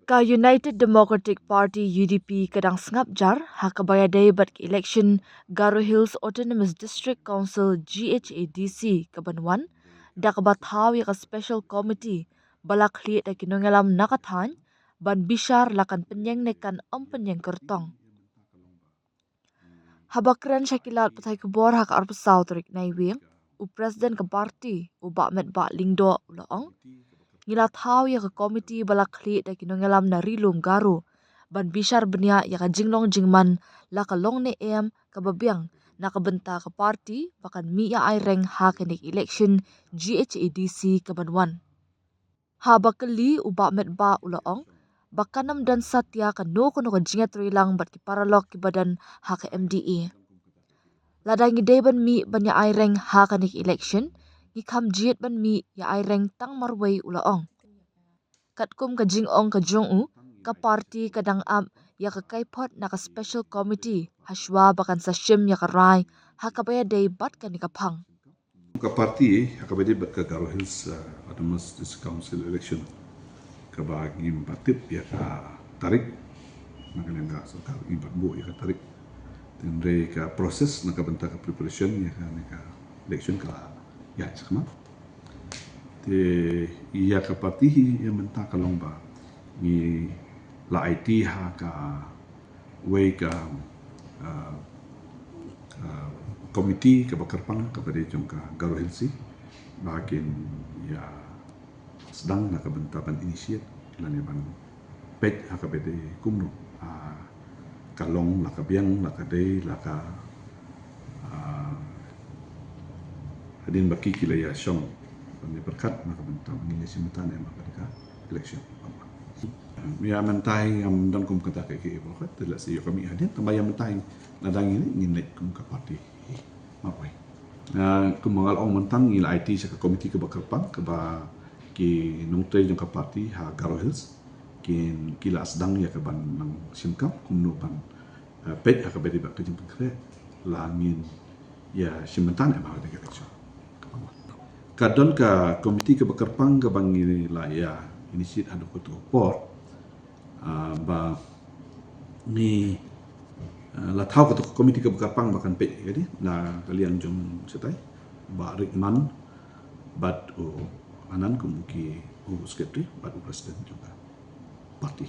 Ka United Democratic Party UDP kadang sengap jar hakabayadai bat ke election Garo Hills Autonomous District Council GHADC kabanwan da kabathaw ya ka special committee balak liat da kinongelam nakathan ban bishar lakan penyeng nekan penyeng kertong. Habakran syakilat patai kebor hak arpesaw terik naiwing u presiden ke parti u bakmet bak lingdo ulaong ngila thaw ya ke komiti balak kli da kinongelam na rilum garu ban bishar benia ya ka jinglong jingman la ka long ne em ka babiang na ka benta ke parti bakan mi ya ai reng ha kenik election GHADC ke banwan. Ha bakali u bakmet ba ulaong bakanam dan satya ka no kono ka jingat rilang bat ki paralok ki badan ha ke MDA. Ladang ide ban mi ban ya ai reng ha kenik election ni kam jiet ban mi ya ai reng tang marway ulaong. Katkum ka jingong ka jongu ka parti kadang am ya ka kaipot na ka special committee haswa bakan sa shim ya ka rai ha ka baya day bat ka ni ka pang. Ka parti akabedi bat ka Garo Hills Autonomous District Council election ka bagi batip ya ka tarik makanya enggak sekal ibat bu ya ka tarik dan ka proses nak bentak ka preparation ya ka election ka ya sama te iya ka parti yang bentak ka lomba ni la IT ha ka way ka komiti ke Bakarpang kepada jongka Garo Hills bahagian ya sedang nak bentapan inisiat lan ban pet hakabede kumno kalong laka biang laka day laka hadin baki kila ya syong ni berkat maka bentam ini simatan yang maka election ya mentai yang dan kum kata ke ibu khat telah si kami hadir tambah yang mentai nadang ini nginlet kum ke parti mapai kemangal ong mentang ngila IT sa komiti ke Bakarpang ke ba ki nungtay jong ka parti ha Garo Hills kin kila sedang ya ke ban nang simkam kumno ban pet ha ka bedi ba ke jemput kre langin ya simatan emang ada election kadon ka komiti ke Bakarpang ke bangi la ya inisit adu ko to port ba ni la thau ka komiti ke Bakarpang bakan pe jadi na kalian jom setai ba rikman bat anan kumuki sekretari bat presiden juga parti